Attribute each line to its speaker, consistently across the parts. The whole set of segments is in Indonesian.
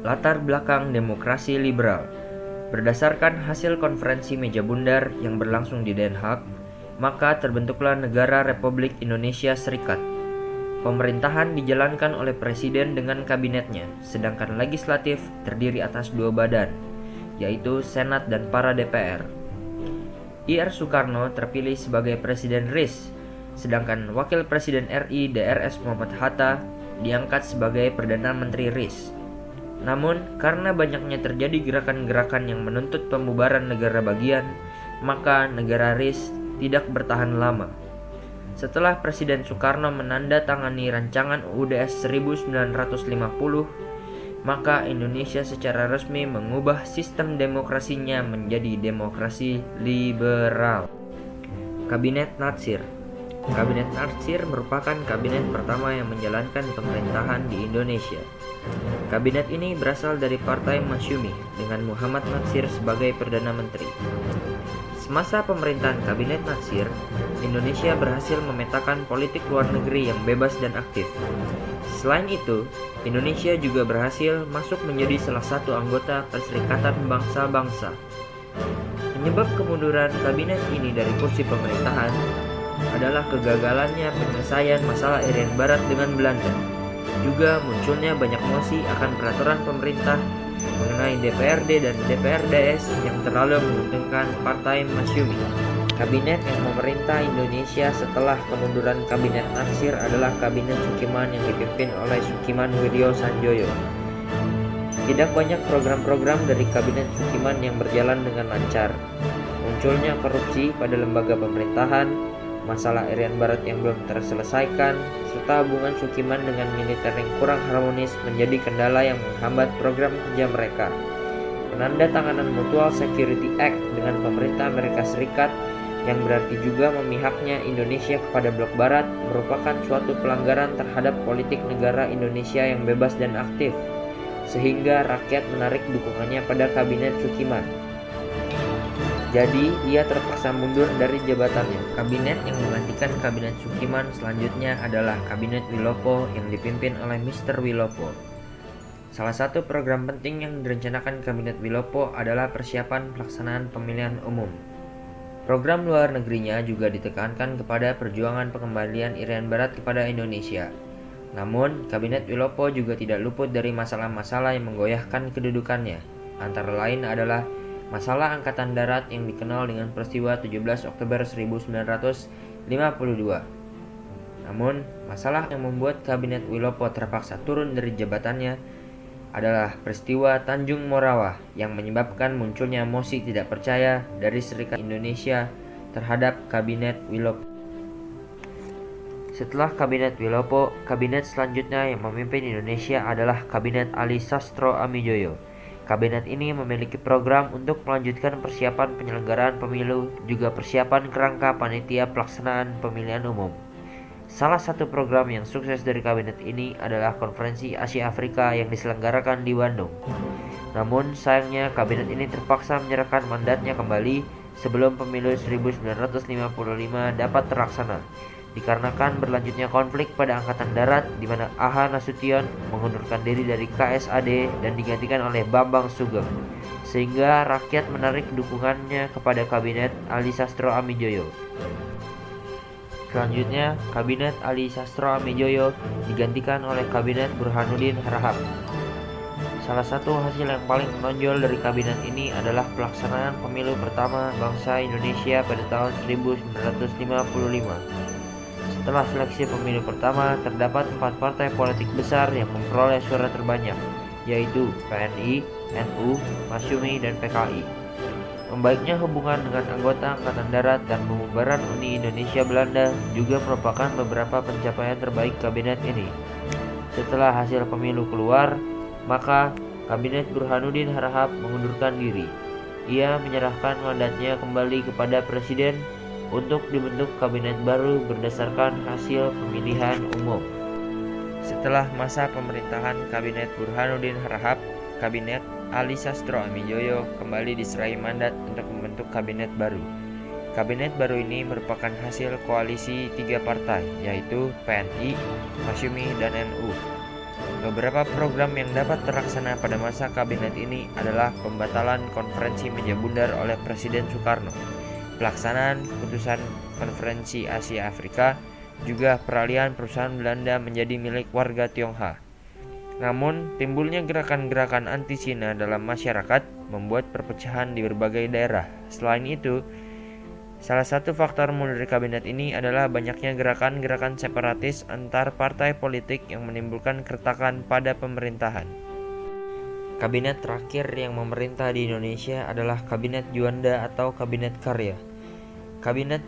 Speaker 1: latar belakang demokrasi liberal. Berdasarkan hasil konferensi meja bundar yang berlangsung di Den Haag, maka terbentuklah negara Republik Indonesia Serikat. Pemerintahan dijalankan oleh presiden dengan kabinetnya, sedangkan legislatif terdiri atas dua badan, yaitu Senat dan para DPR. Ir Soekarno terpilih sebagai Presiden RIS, sedangkan Wakil Presiden RI Drs Muhammad Hatta diangkat sebagai Perdana Menteri RIS. Namun, karena banyaknya terjadi gerakan-gerakan yang menuntut pembubaran negara bagian, maka negara RIS tidak bertahan lama. Setelah Presiden Soekarno menandatangani rancangan UUD 1950, maka Indonesia secara resmi mengubah sistem demokrasinya menjadi demokrasi liberal. Kabinet Natsir. Kabinet Natsir merupakan kabinet pertama yang menjalankan pemerintahan di Indonesia. Kabinet ini berasal dari Partai Masyumi dengan Muhammad Natsir sebagai Perdana Menteri. Semasa pemerintahan Kabinet Natsir, Indonesia berhasil memetakan politik luar negeri yang bebas dan aktif. Selain itu, Indonesia juga berhasil masuk menjadi salah satu anggota Perserikatan Bangsa-Bangsa. Penyebab kemunduran kabinet ini dari kursi pemerintahan adalah kegagalannya penyelesaian masalah Irian Barat dengan Belanda. Juga munculnya banyak mosi akan peraturan pemerintah mengenai DPRD dan DPRDS yang terlalu menguntungkan Partai Masyumi. Kabinet yang memerintah Indonesia setelah kemunduran Kabinet Natsir adalah Kabinet Sukiman yang dipimpin oleh Sukiman Wiryo Sanjoyo. Tidak banyak program-program dari Kabinet Sukiman yang berjalan dengan lancar. Munculnya korupsi pada lembaga pemerintahan, masalah Irian Barat yang belum terselesaikan, serta hubungan Sukiman dengan militer yang kurang harmonis menjadi kendala yang menghambat program kerja mereka. Penandatanganan Mutual Security Act dengan pemerintah Amerika Serikat yang berarti juga memihaknya Indonesia kepada blok barat merupakan suatu pelanggaran terhadap politik negara Indonesia yang bebas dan aktif, sehingga rakyat menarik dukungannya pada Kabinet Sukiman. Jadi, ia terpaksa mundur dari jabatannya. Kabinet yang menggantikan Kabinet Sukiman selanjutnya adalah Kabinet Wilopo yang dipimpin oleh Mr. Wilopo. Salah satu program penting yang direncanakan Kabinet Wilopo adalah persiapan pelaksanaan pemilihan umum. Program luar negerinya juga ditekankan kepada perjuangan pengembalian Irian Barat kepada Indonesia. Namun, Kabinet Wilopo juga tidak luput dari masalah-masalah yang menggoyahkan kedudukannya. Antara lain adalah masalah Angkatan Darat yang dikenal dengan peristiwa 17 Oktober 1952. Namun, masalah yang membuat Kabinet Wilopo terpaksa turun dari jabatannya adalah peristiwa Tanjung Morawah yang menyebabkan munculnya mosi tidak percaya dari Serikat Indonesia terhadap Kabinet Wilopo. Setelah Kabinet Wilopo, kabinet selanjutnya yang memimpin Indonesia adalah Kabinet Ali Sastro Amijoyo. Kabinet ini memiliki program untuk melanjutkan persiapan penyelenggaraan pemilu, juga persiapan kerangka panitia pelaksanaan pemilihan umum. Salah satu program yang sukses dari kabinet ini adalah Konferensi Asia Afrika yang diselenggarakan di Bandung. Namun sayangnya kabinet ini terpaksa menyerahkan mandatnya kembali sebelum pemilu 1955 dapat terlaksana, dikarenakan berlanjutnya konflik pada Angkatan Darat di mana A.H. Nasution mengundurkan diri dari KSAD dan digantikan oleh Bambang Sugeng, sehingga rakyat menarik dukungannya kepada Kabinet Ali Sastro Amijoyo. Selanjutnya, Kabinet Ali Sastro Amijoyo digantikan oleh Kabinet Burhanuddin Harahap. Salah satu hasil yang paling menonjol dari kabinet ini adalah pelaksanaan pemilu pertama bangsa Indonesia pada tahun 1955. Setelah seleksi pemilu pertama, terdapat 4 partai politik besar yang memperoleh suara terbanyak, yaitu PNI, NU, Masyumi, dan PKI. Membaiknya hubungan dengan anggota Angkatan Darat dan pembubaran Uni Indonesia Belanda juga merupakan beberapa pencapaian terbaik kabinet ini. Setelah hasil pemilu keluar, maka Kabinet Burhanuddin Harahap mengundurkan diri. Ia menyerahkan mandatnya kembali kepada Presiden untuk dibentuk kabinet baru berdasarkan hasil pemilihan umum. Setelah masa pemerintahan Kabinet Burhanuddin Harahap, Kabinet Ali Sastro Amijoyo kembali diserai mandat untuk membentuk kabinet baru. Kabinet baru ini merupakan hasil koalisi 3 partai, yaitu PNI, Masyumi, dan NU. Beberapa program yang dapat terlaksana pada masa kabinet ini adalah pembatalan konferensi meja bundar oleh Presiden Soekarno, pelaksanaan keputusan konferensi Asia Afrika, juga peralihan perusahaan Belanda menjadi milik warga Tionghoa. Namun, timbulnya gerakan-gerakan anti-Cina dalam masyarakat membuat perpecahan di berbagai daerah. Selain itu, salah satu faktor mundur kabinet ini adalah banyaknya gerakan-gerakan separatis antar partai politik yang menimbulkan keretakan pada pemerintahan. Kabinet terakhir yang memerintah di Indonesia adalah Kabinet Juanda atau Kabinet Karya. Kabinet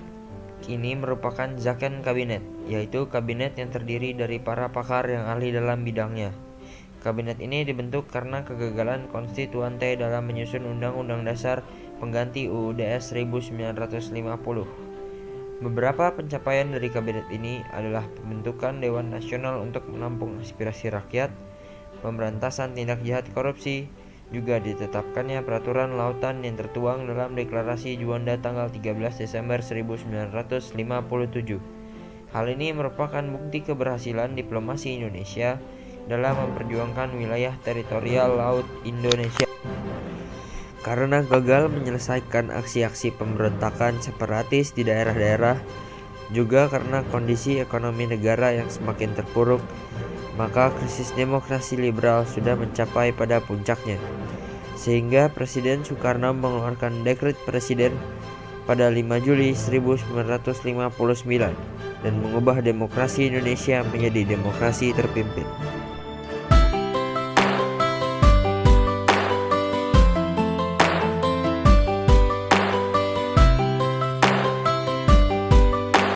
Speaker 1: ini merupakan zakon kabinet, yaitu kabinet yang terdiri dari para pakar yang ahli dalam bidangnya. Kabinet ini dibentuk karena kegagalan konstituante dalam menyusun Undang-Undang Dasar pengganti UUD 1950. Beberapa pencapaian dari kabinet ini adalah pembentukan Dewan Nasional untuk menampung aspirasi rakyat, pemberantasan tindak jahat korupsi, juga ditetapkannya peraturan lautan yang tertuang dalam Deklarasi Juanda tanggal 13 Desember 1957. Hal ini merupakan bukti keberhasilan diplomasi Indonesia dalam memperjuangkan wilayah teritorial laut Indonesia. Karena gagal menyelesaikan aksi-aksi pemberontakan separatis di daerah-daerah, juga karena kondisi ekonomi negara yang semakin terpuruk, maka krisis demokrasi liberal sudah mencapai pada puncaknya. Sehingga Presiden Soekarno mengeluarkan dekret presiden pada 5 Juli 1959 dan mengubah demokrasi Indonesia menjadi demokrasi terpimpin.